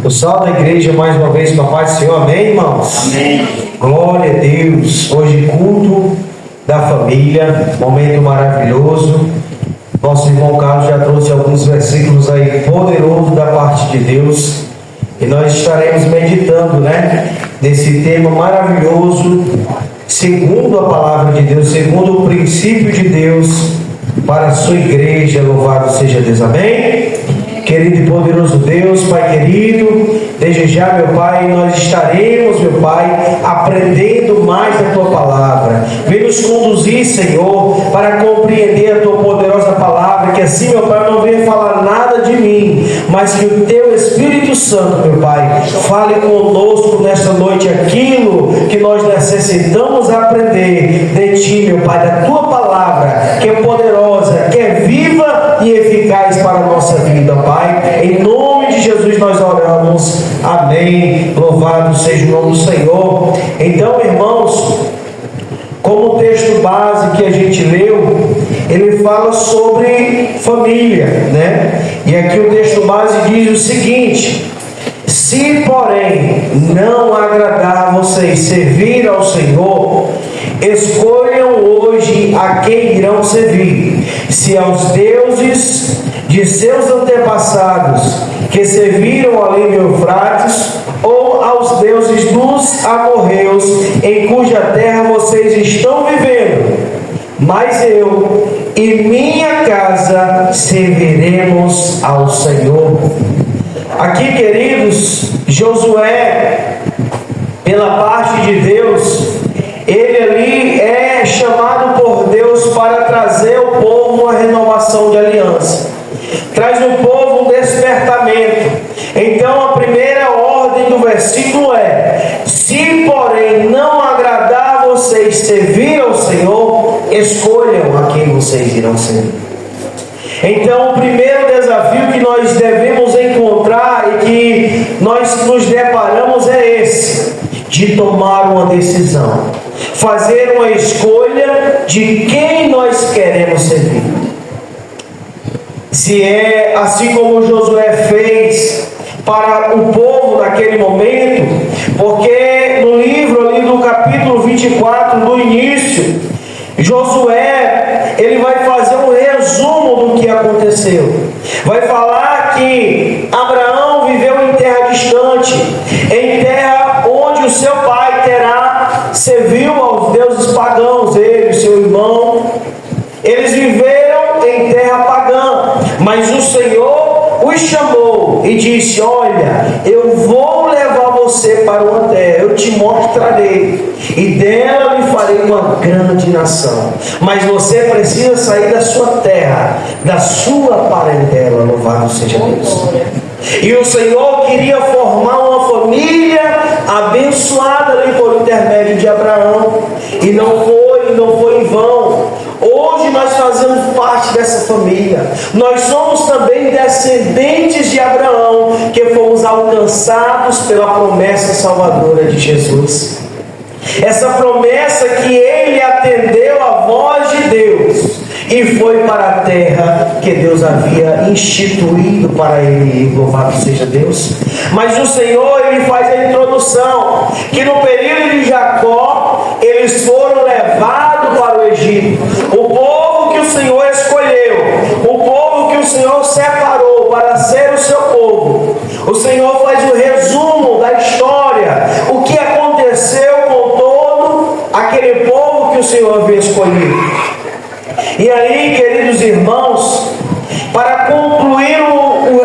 O salve da igreja mais uma vez com a paz do Senhor, amém, irmãos? Amém. Glória a Deus. Hoje culto da família, momento maravilhoso. Nosso irmão Carlos já trouxe alguns versículos aí poderosos da parte de Deus. E nós estaremos meditando, nesse tema maravilhoso, segundo a palavra de Deus, segundo o princípio de Deus para a sua igreja. Louvado seja Deus, amém? Querido e poderoso Deus, Pai querido, desde já, meu Pai, nós estaremos, meu Pai, aprendendo mais da Tua palavra. Vem nos conduzir, Senhor, para compreender a Tua poderosa palavra, que assim, meu Pai, eu não venha falar nada de mim, mas que o Teu Espírito Santo, meu Pai, fale conosco nesta noite aquilo que nós necessitamos aprender de Ti, meu Pai, da Tua palavra, que é poderosa, que é viva e eficaz para a nossa vida, Pai. Em nome de Jesus nós oramos, amém. Louvado seja o nome do Senhor. Então, irmãos, como o texto base que a gente leu, ele fala sobre família, E aqui o texto base diz o seguinte: se porém não agradar a vocês servir ao Senhor, escolham hoje a quem irão servir, se aos deuses de seus antepassados que serviram além do Eufrates, ou aos deuses dos amorreus em cuja terra vocês estão vivendo. Mas eu e minha casa serviremos ao Senhor. Aqui, queridos, Josué, pela parte de Deus, ele ali é chamado por Deus para trazer ao povo uma renovação de aliança. Traz no povo um despertamento. Então a primeira ordem do versículo é: se porém não agradar a vocês servir ao Senhor, escolham a quem vocês irão servir. Então o primeiro desafio que nós devemos encontrar e que nós nos deparamos é esse: de tomar uma decisão, fazer uma escolha de quem nós queremos servir. Se é assim como Josué fez para o povo naquele momento, porque no livro ali do capítulo 24, no início, Josué, ele vai fazer um resumo do que aconteceu. Vai falar que Abraão viveu em terra distante, em terra onde o seu pai Terá serviu aos deuses pagãos, ele e seu irmão. Eles viveram em terra pagã, mas o Senhor os chamou e disse: olha, eu vou levar você para uma terra, eu te mostrarei, e dela lhe farei uma grande nação. Mas você precisa sair da sua terra, da sua parentela. Louvado seja Deus. E o Senhor queria formar uma família abençoada ali por intermédio de Abraão, e não foi em vão. Hoje nós fazemos parte dessa família. Nós somos também descendentes de Abraão, que fomos alcançados pela promessa salvadora de Jesus. Essa promessa que ele atendeu a voz de Deus e foi para a terra que Deus havia instituído para ele. Louvado seja Deus. Mas o Senhor, ele faz a introdução que no período de Jacó eles foram levados para o Egito. O povo que o Senhor escolheu, o povo que o Senhor separou para ser o seu povo. O Senhor faz o resumo da história, o que aconteceu com todo aquele povo que o Senhor havia escolhido. E aí, queridos irmãos, para concluir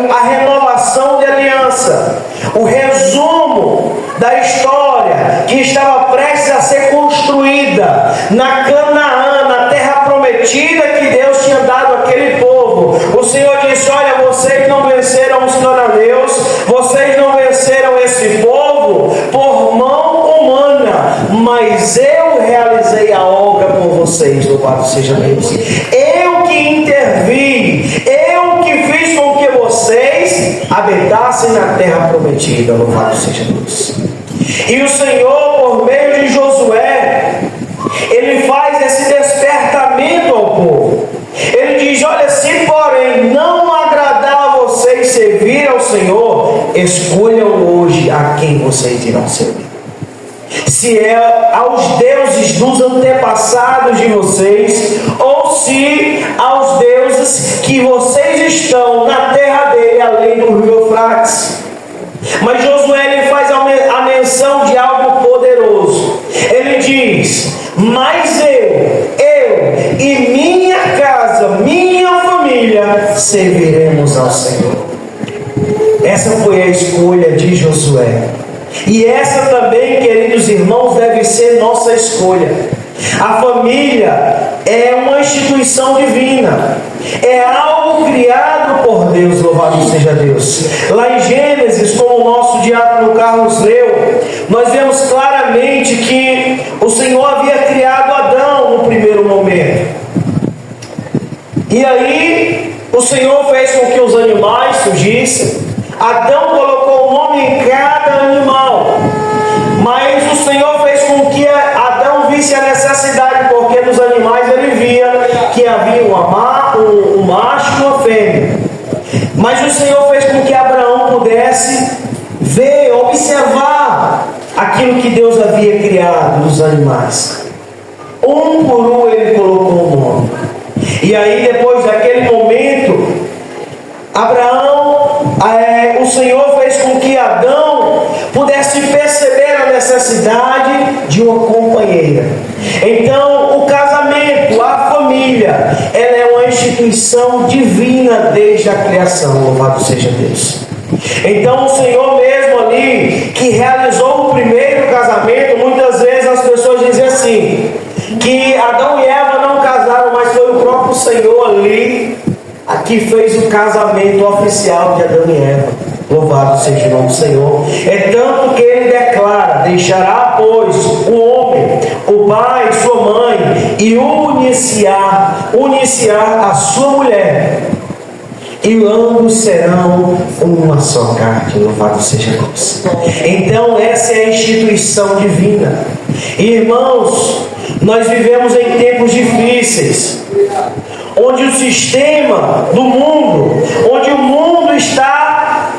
a renovação de aliança, o resumo da história que estava prestes a ser construída na Canaã, na terra prometida que Deus tinha dado àquele povo, o Senhor disse: olha, vocês não venceram os cananeus, vocês não venceram esse povo por mão humana, mas eu realizei a obra por vocês. Louvado seja Deus. Eu que intervim, eu que fiz com que vocês habitassem na terra prometida. Louvado seja Deus. E o Senhor, por meio de Josué, ele faz esse despertamento ao povo. Ele diz: olha, se porém não agradar a vocês servir ao ao Senhor, escolham hoje a quem vocês irão servir. Se é aos deuses dos antepassados de vocês, ou se aos deuses que vocês estão na terra dele, além do rio Eufrates. Mas Josué ele faz a menção de algo poderoso. Ele diz: mas eu e minha casa, minha família, serviremos ao Senhor. Essa foi a escolha de Josué. E essa também, queridos irmãos, deve ser nossa escolha. A família é uma instituição divina, é algo criado por Deus, louvado seja Deus. Lá em Gênesis, como o nosso diácono Carlos leu, nós vemos claramente que o Senhor havia criado Adão no primeiro momento. E aí o Senhor fez com que os animais surgissem. Adão colocou o nome em cada animal, mas o Senhor fez com que Adão visse a necessidade, porque nos animais ele via que havia um macho e uma fêmea. Mas o Senhor fez com que Abraão pudesse ver, observar aquilo que Deus havia criado nos animais. Um por um ele colocou o nome. E aí depois daquele momento, o Senhor fez com que Adão pudesse perceber a necessidade de uma companheira. Então, o casamento, a família, ela é uma instituição divina desde a criação, louvado seja Deus. Então, o Senhor mesmo ali, que realizou o primeiro casamento, muitas vezes as pessoas dizem assim, que Adão e Eva não casaram, mas foi o próprio Senhor ali que fez o casamento oficial de Adão e Eva. Louvado seja o nome do Senhor. É tanto que ele declara: deixará, pois, o homem, o pai, sua mãe, e uniciar a sua mulher, e ambos serão uma só carne. Louvado seja Deus. Então essa é a instituição divina. Irmãos, nós vivemos em tempos difíceis, onde o sistema do mundo, onde o mundo está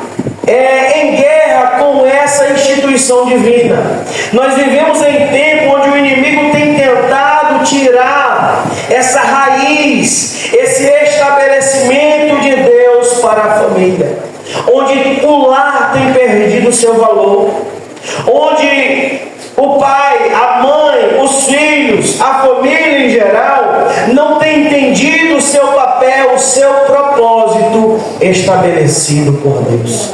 em guerra com essa instituição divina. Nós vivemos em tempo onde o inimigo tem tentado tirar essa raiz, esse estabelecimento de Deus para a família, onde o lar tem perdido o seu valor, onde o pai, a mãe, os filhos, a família em geral não tem entendido o seu papel, o seu propósito estabelecido por Deus,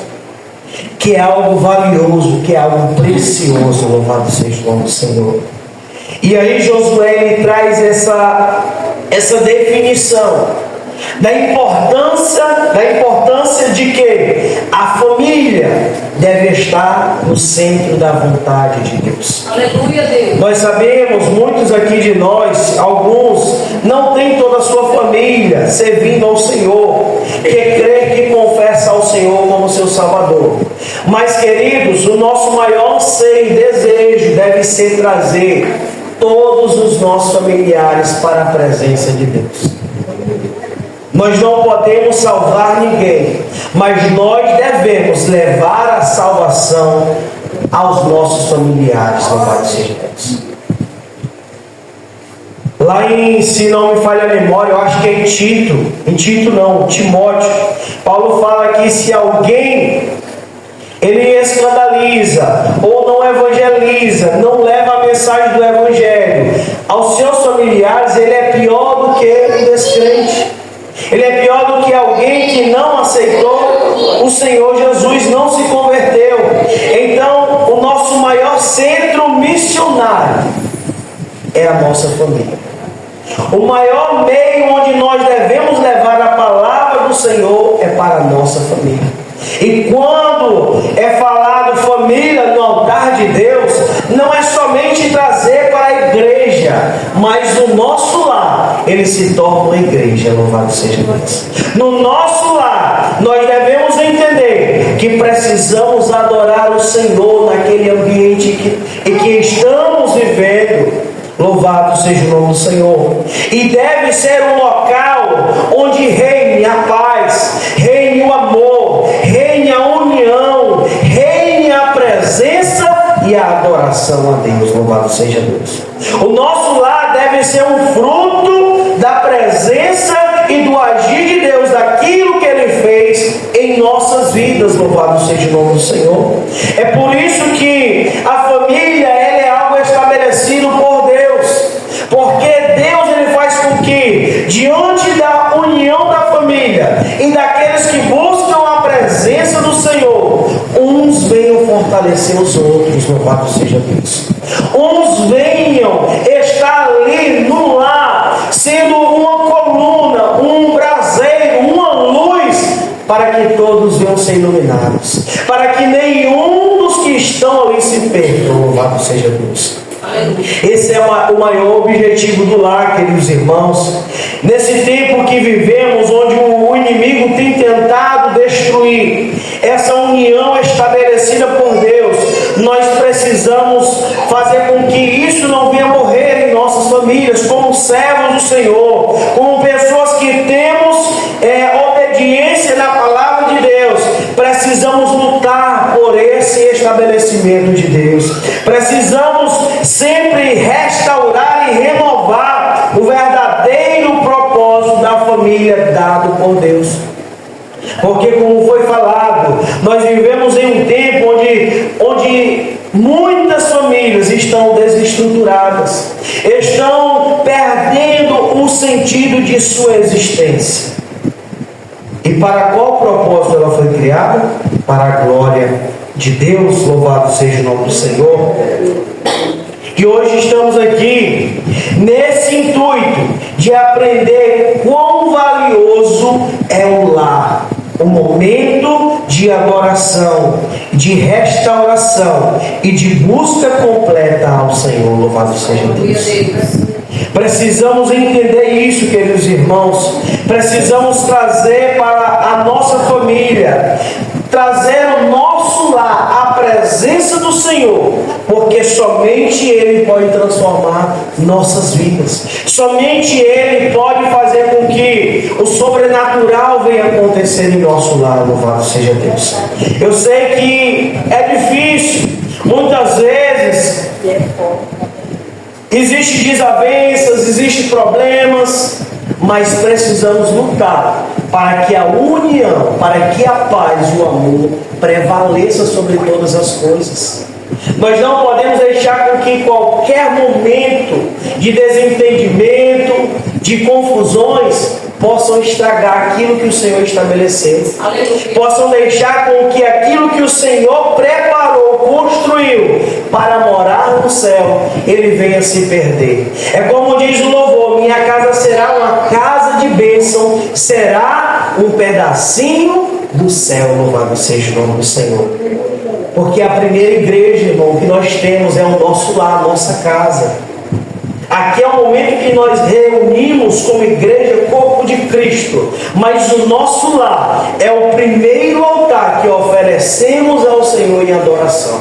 que é algo valioso, que é algo precioso. Louvado seja o nome do Senhor. E aí Josué ele traz essa definição da importância de que a família deve estar no centro da vontade de Deus. Aleluia, Deus. Nós sabemos, muitos aqui de nós, alguns não têm toda a sua família servindo ao Senhor, que crê, que confessa ao Senhor como seu Salvador. Mas, queridos, o nosso maior anseio e desejo deve ser trazer todos os nossos familiares para a presença de Deus. Nós não podemos salvar ninguém, mas nós devemos levar a salvação aos nossos familiares. Louvado seja Deus. Lá se não me falha a memória, eu acho que é Timóteo, Paulo fala que se alguém ele escandaliza ou não evangeliza, não leva a mensagem do evangelho aos seus familiares, ele é pior do que o descrente. Ele é pior do que alguém que não aceitou o Senhor Jesus, não se converteu. Então, o nosso maior centro missionário é a nossa família. O maior meio onde nós devemos levar a palavra do Senhor é para a nossa família. E quando é falado família no altar de Deus, não é somente trazer para a igreja, mas o nosso lar, ele se torna uma igreja. Louvado seja Deus. No nosso lar, nós devemos entender que precisamos adorar o Senhor naquele ambiente em que estamos vivendo. Louvado seja o nome do Senhor. E deve ser um local onde reine a paz, reine o amor, reine a e a adoração a Deus. Louvado seja Deus. O nosso lar deve ser um fruto da presença e do agir de Deus, daquilo que Ele fez em nossas vidas. Louvado seja o nome do Senhor. É por isso que a família ela é algo estabelecido por Deus, porque Deus ele faz com que, diante da união da família e daqueles que buscam a presença do Senhor, uns venham fortalecer os outros. Louvado seja Deus. Uns venham estar ali no lar, sendo uma coluna, um braseiro, uma luz, para que todos venham ser iluminados, para que nenhum dos que estão ali se percam. Louvado seja Deus. Esse é o maior objetivo do lar, queridos irmãos. Nesse tempo que vivemos, onde o inimigo tem tentado destruir essa união estabelecida por Deus, nós precisamos fazer com que isso não venha morrer em nossas famílias, como servos do Senhor, como pessoas que temos obediência na palavra de Deus. Precisamos lutar por esse estabelecimento de Deus. Precisamos sempre restaurar e renovar o verdadeiro propósito da família dado por Deus. Porque, como foi falado, nós vivemos em um tempo onde muitas famílias estão desestruturadas, estão perdendo o sentido de sua existência. E para qual propósito ela foi criada? Para a glória de Deus. Louvado seja o nome do Senhor. E hoje estamos aqui nesse intuito de aprender quão valioso é o lar, o momento de adoração, de restauração e de busca completa ao Senhor. Louvado seja Deus. Precisamos entender isso, queridos irmãos. Precisamos trazer para a nossa família, trazer o nosso lar, a presença do Senhor, porque somente Ele pode transformar nossas vidas. Somente Ele pode fazer com que o sobrenatural venha acontecer em nosso lar. Louvado seja Deus. Eu sei que é difícil, muitas vezes existem desavenças, existem problemas, mas precisamos lutar para que a união, para que a paz e o amor prevaleça sobre todas as coisas. Nós não podemos deixar com que qualquer momento de desentendimento, de confusões, possam estragar aquilo que o Senhor estabeleceu. Possam deixar com que aquilo que o Senhor preparou, construiu para morar no céu, ele venha se perder. É como diz o louvor: minha casa será uma casa de bênção, será um pedacinho do céu. Louvado seja o nome do Senhor. Porque a primeira igreja, irmão, que nós temos é o nosso lar, a nossa casa. Aqui é o momento que nós reunimos como igreja, corpo de Cristo. Mas o nosso lar é o primeiro altar que oferecemos ao Senhor em adoração.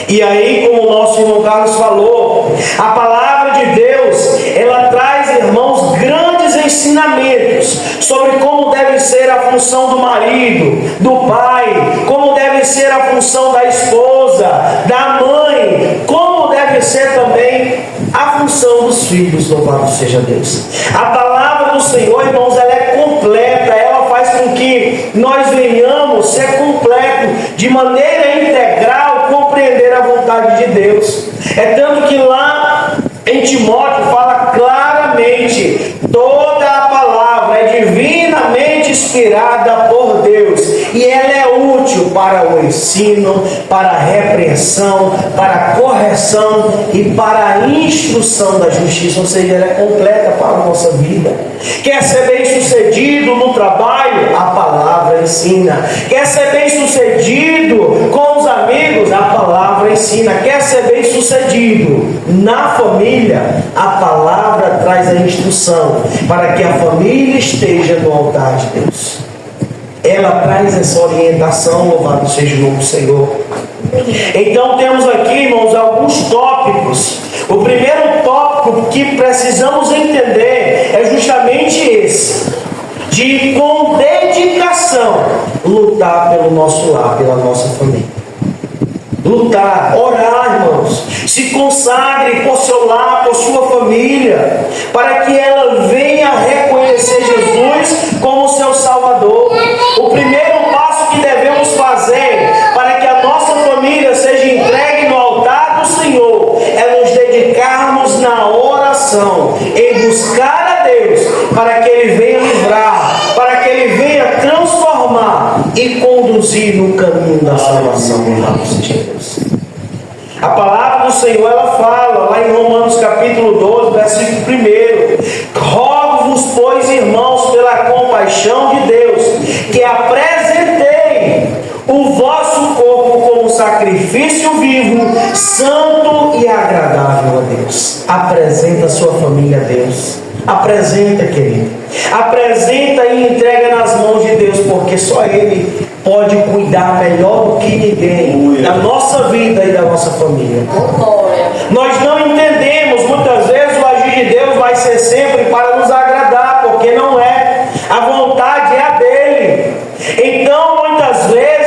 E aí, como o nosso irmão Carlos falou, a palavra de Deus, ela traz, irmãos, grandes ensinamentos sobre como deve ser a função do marido, do pai, como deve ser a função da esposa, da mãe, como deve ser também a função dos filhos. Louvado seja Deus. A palavra do Senhor, irmãos, ela é completa, ela faz com que nós venhamos ser completos, de maneira integral, compreender a vontade de Deus. É tanto que lá em Timóteo fala claramente: toda a palavra é divinamente inspirada por Deus, e ela é útil para o ensino, para a repreensão, para a correção e para a instrução da justiça. Ou seja, ela é completa para a nossa vida. Quer ser bem sucedido no trabalho? A palavra ensina. Quer ser bem sucedido com os amigos? A palavra ensina. Quer ser bem sucedido na família? A palavra traz a instrução para que a família esteja no altar de Deus. Ela traz essa orientação. Louvado seja o nome do Senhor. Então temos aqui, irmãos, alguns tópicos. O primeiro tópico que precisamos entender é justamente esse: de com dedicação lutar pelo nosso lar, pela nossa família. lutar, orar, irmãos. Se consagre por seu lar, por sua família, para que ela venha reconhecer Jesus como seu Salvador. O primeiro passo que devemos fazer para que a nossa família seja entregue no altar do Senhor é nos dedicarmos na oração, em buscar a Deus, para que Ele venha livrar, para que Ele venha transformar e conduzir no caminho da salvação. A palavra do Senhor, ela fala lá em Romanos capítulo 12, versículo 1: rogo-vos, pois, irmãos, pela compaixão de Deus, que apresentei o vosso corpo como sacrifício vivo, santo e agradável a Deus. Apresenta a sua família a Deus. Apresenta, querido. Apresenta e entrega nas mãos de Deus, porque só Ele pode cuidar melhor do que ninguém da nossa vida e da nossa família. Nós não entendemos, muitas vezes o agir de Deus vai ser sempre para nos agradar, porque não é. A vontade é a dele. Então, muitas vezes,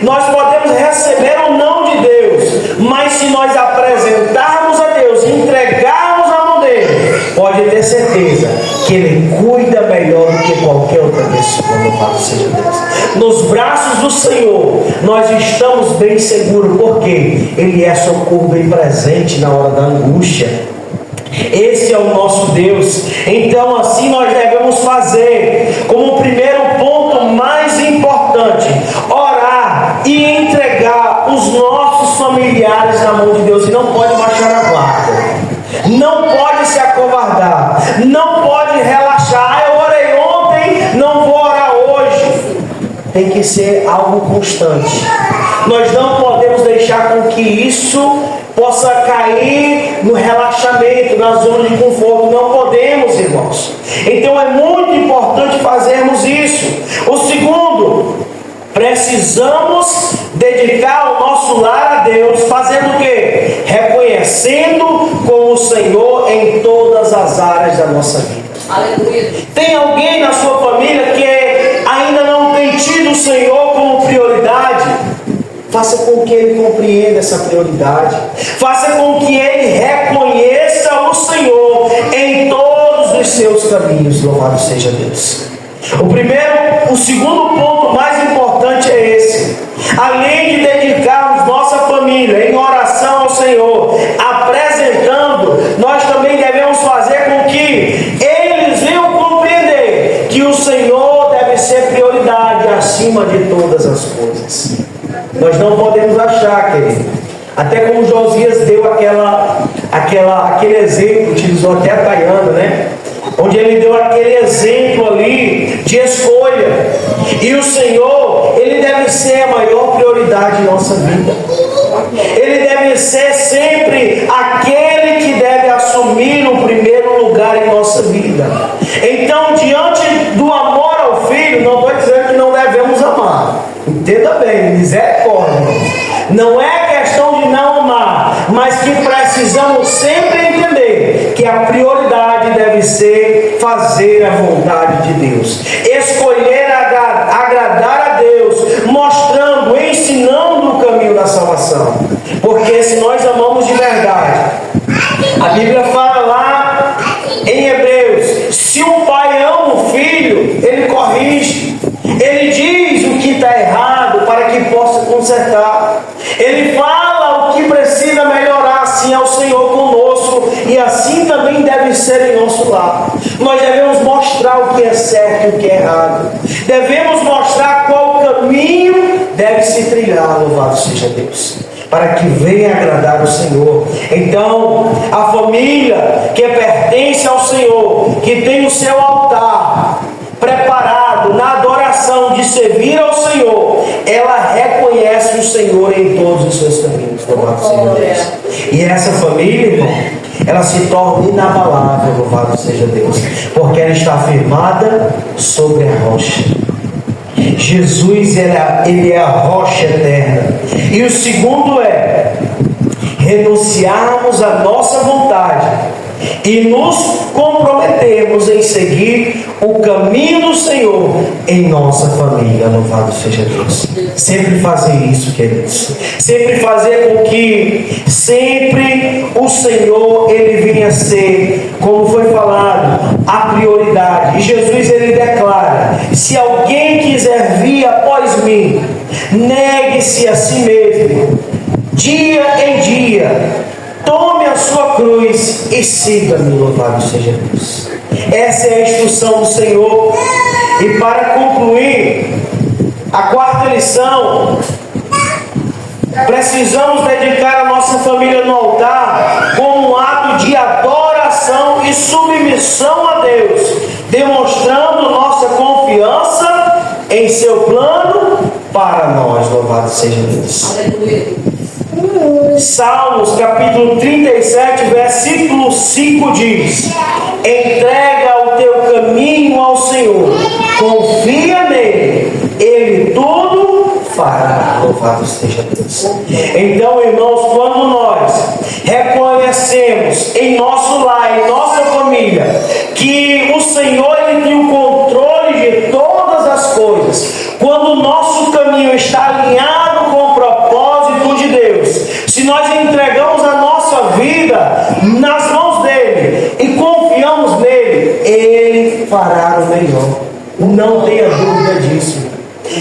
nós podemos receber o não de Deus, mas se nós apresentarmos a Deus e entregarmos a mão dele, pode ter certeza que Ele cuida melhor do que qualquer outra pessoa. Louvado seja Deus. Nos braços do Senhor nós estamos bem seguros, porque Ele é socorro bem presente na hora da angústia. Esse é o nosso Deus. Então assim nós devemos fazer, como o primeiro ponto mais importante, orar e entregar os nossos familiares na mão de Deus. E não pode baixar a guarda, não pode se acovardar, não pode relaxar. Eu orei ontem, não vou orar hoje. Tem que ser algo constante. Nós não podemos deixar com que isso possa cair no relaxamento, na zona de conforto. Não podemos, irmãos. Então é muito importante fazermos isso. O segundo, precisamos dedicar o nosso lar a Deus, fazendo o quê? Reconhecendo como o Senhor em todas as áreas da nossa vida. Aleluia. Tem alguém na sua família que ainda não tem tido o Senhor como prioridade? Faça com que ele compreenda essa prioridade. Faça com que ele reconheça o Senhor em todos os seus caminhos. Louvado seja Deus. O segundo ponto mais importante é esse. Além de dedicarmos nossa família em oração ao Senhor, apresentando, nós também devemos fazer com que eles venham compreender que o Senhor deve ser prioridade acima de todas as coisas. Nós não podemos achar, querido, até como Josias deu aquele exemplo, utilizou até a Tayana, né? Onde ele deu aquele exemplo ali de escolha. E o Senhor, Ele deve ser a maior prioridade em nossa vida. Ele deve ser sempre aquele que deve assumir o primeiro lugar em nossa vida. Então, diante do amor ao Filho, não estou dizendo que não devemos amar. Entenda bem, misericórdia. Não é questão de não amar, mas que precisamos sempre entender que a prioridade deve ser fazer a vontade de Deus. Escolher agradar a Deus, mostrando, ensinando o caminho da salvação. Porque se nós amamos de verdade, a Bíblia fala lá em Hebreus, se o pai ama o filho, ele corrige. Ele diz o que está errado para que possa consertar. Ele fala o que precisa melhorar. Assim é o Senhor conosco, e assim também deve ser em nosso lar. Nós devemos mostrar o que é certo e o que é errado. Devemos mostrar qual caminho deve se trilhar. Louvado seja Deus, para que venha agradar o Senhor. Então, a família que pertence ao Senhor, que tem o seu altar preparado na adoração de servir ao Senhor, ela reconhece o Senhor em todos os seus caminhos. Louvado seja Deus. E essa família, irmão, ela se torna inabalável. Louvado seja Deus, porque ela está firmada sobre a rocha. Jesus, ele é a rocha eterna. E o segundo é renunciarmos a nossa vontade e nos comprometemos em seguir o caminho do Senhor em nossa família. Louvado seja Deus. Sempre fazer isso, queridos. Sempre fazer com que sempre o Senhor ele venha a ser, como foi falado, a prioridade. E Jesus ele declara: se alguém quiser vir após mim, negue-se a si mesmo, dia em dia, tome a sua cruz e siga-me. Louvado seja Deus. Essa é a instrução do Senhor. E para concluir, a quarta lição: precisamos dedicar a nossa família no altar como um ato de adoração e submissão a Deus, demonstrando nossa confiança em seu plano para nós. Louvado seja Deus. Aleluia. Salmos capítulo 37, versículo 5 diz: entrega o teu caminho ao Senhor, confia nele, ele tudo fará. Louvado seja Deus. Então, irmãos, quando nós reconhecemos em nosso lar, em nossa família, que o Senhor ele tem o controle de todas as coisas, quando o nosso caminho está alinhado com o propósito de Deus, se nós entregamos a nossa vida nas mãos dele e confiamos nele, ele fará o melhor. Não tenha dúvida disso.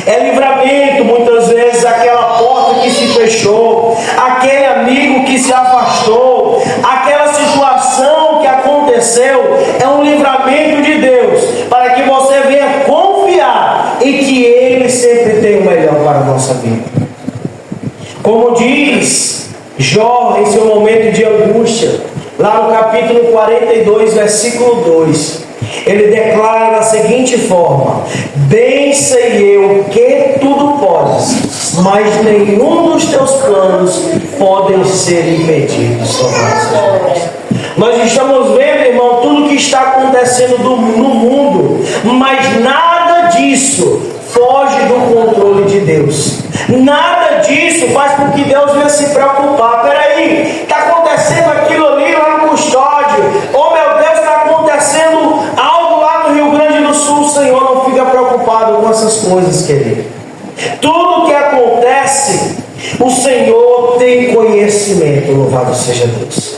É livramento, muitas vezes, aquela porta que se fechou, aquele amigo que se afastou, aquela situação que aconteceu, é um livramento de Deus, para que você venha confiar e que ele sempre tem o melhor para a nossa vida. Como diz Jó em seu momento de angústia, lá no capítulo 42, versículo 2, ele declara da seguinte forma: bem sei eu que tudo podes, mas nenhum dos teus planos podem ser impedidos. Nós estamos vendo, irmão, tudo que está acontecendo no mundo, mas nada disso foge do controle de Deus. Nada disso faz com que Deus venha se preocupar. Peraí, está acontecendo aquilo ali lá no Custódio. Oh meu Deus, está acontecendo algo lá no Rio Grande do Sul. O Senhor não fica preocupado com essas coisas, querido. Tudo que acontece, o Senhor tem conhecimento. Louvado seja Deus.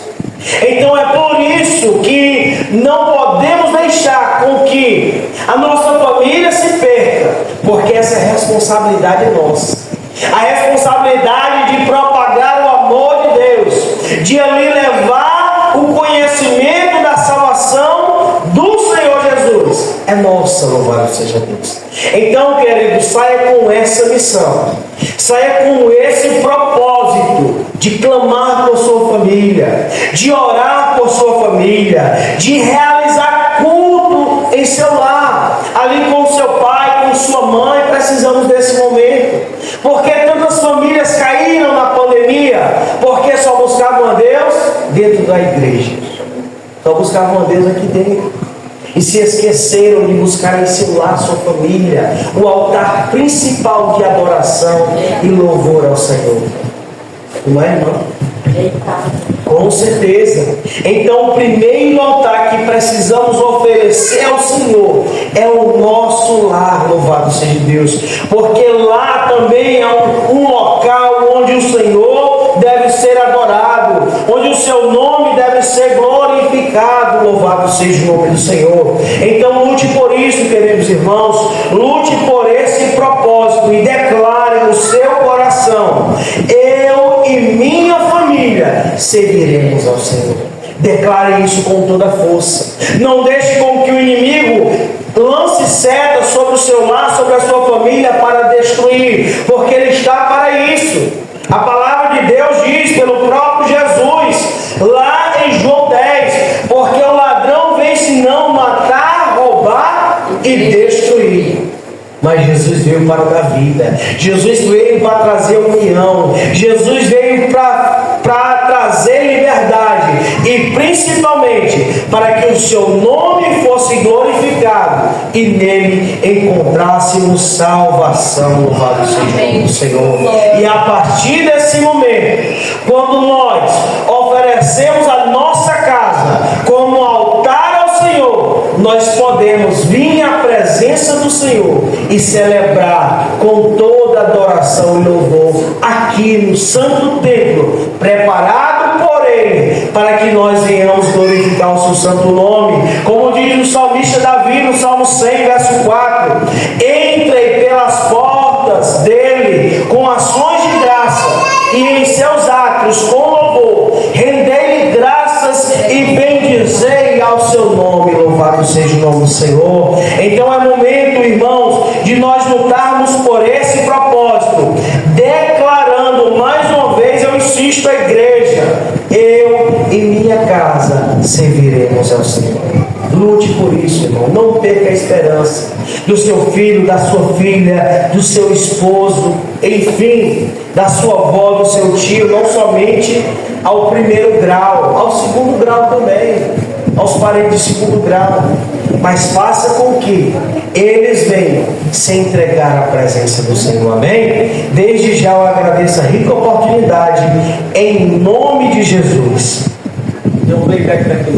Então é por isso que não podemos deixar com que a nossa família se perca, porque essa é a responsabilidade nossa. A responsabilidade de propagar o amor de Deus, de ali levar o conhecimento da salvação do Senhor Jesus, é nossa. Louvado seja Deus. Então, querido, saia com essa missão, saia com esse propósito de clamar por sua família, de orar por sua família, de realizar culto em seu lar, ali com seu pai, com sua mãe. Precisamos desse momento. Porque tantas famílias caíram na pandemia, porque só buscavam a Deus dentro da igreja, só buscavam a Deus aqui dentro, e se esqueceram de buscar em seu lar, sua família, o altar principal de adoração e louvor ao Senhor. Não é, irmão? Com certeza. Então o primeiro altar que precisamos oferecer ao Senhor é o nosso lar. Louvado seja Deus, porque lá também é um local onde o Senhor deve ser adorado, onde o seu nome deve ser glorificado. Louvado seja o nome do Senhor. Então lute por isso, queridos irmãos, lute por esse propósito e declare no seu coração: eu e minha família seguiremos ao Senhor. Declare isso com toda a força. Não deixe com que o inimigo lance seta sobre o seu lar, sobre a sua família, para destruir, porque ele está para isso. A palavra de Deus diz pelo próprio Jesus, lá em João 10, porque o ladrão vem senão matar, roubar e destruir. Mas Jesus veio para dar vida. Jesus veio para trazer união. Jesus veio para trazer liberdade. E principalmente para que o seu nome fosse glorificado e nele encontrássemos salvação. Louvado seja o Senhor. E a partir desse momento, quando nós oferecemos a nossa casa nós podemos vir à presença do Senhor e celebrar com toda adoração e louvor aqui no santo templo, preparado por Ele, para que nós venhamos glorificar o seu santo nome. Como diz o salmista Davi no Salmo 100, verso 4: entrei pelas portas dele com ações de graça, e em seus átrios com louvor, rendei-lhe graças e bendizei ao seu nome. Louvado seja o nome do Senhor. Então é momento, irmãos, de nós lutarmos por esse propósito, declarando mais uma vez, eu insisto à igreja: eu e minha casa serviremos ao Senhor. Lute por isso, irmão. Não perca a esperança do seu filho, da sua filha, do seu esposo, enfim, da sua avó, do seu tio, não somente ao primeiro grau, ao segundo grau também, aos parentes de segundo grau, mas faça com que eles venham se entregar à presença do Senhor. Amém? Desde já eu agradeço a rica oportunidade, em nome de Jesus. Dê um playback daqui.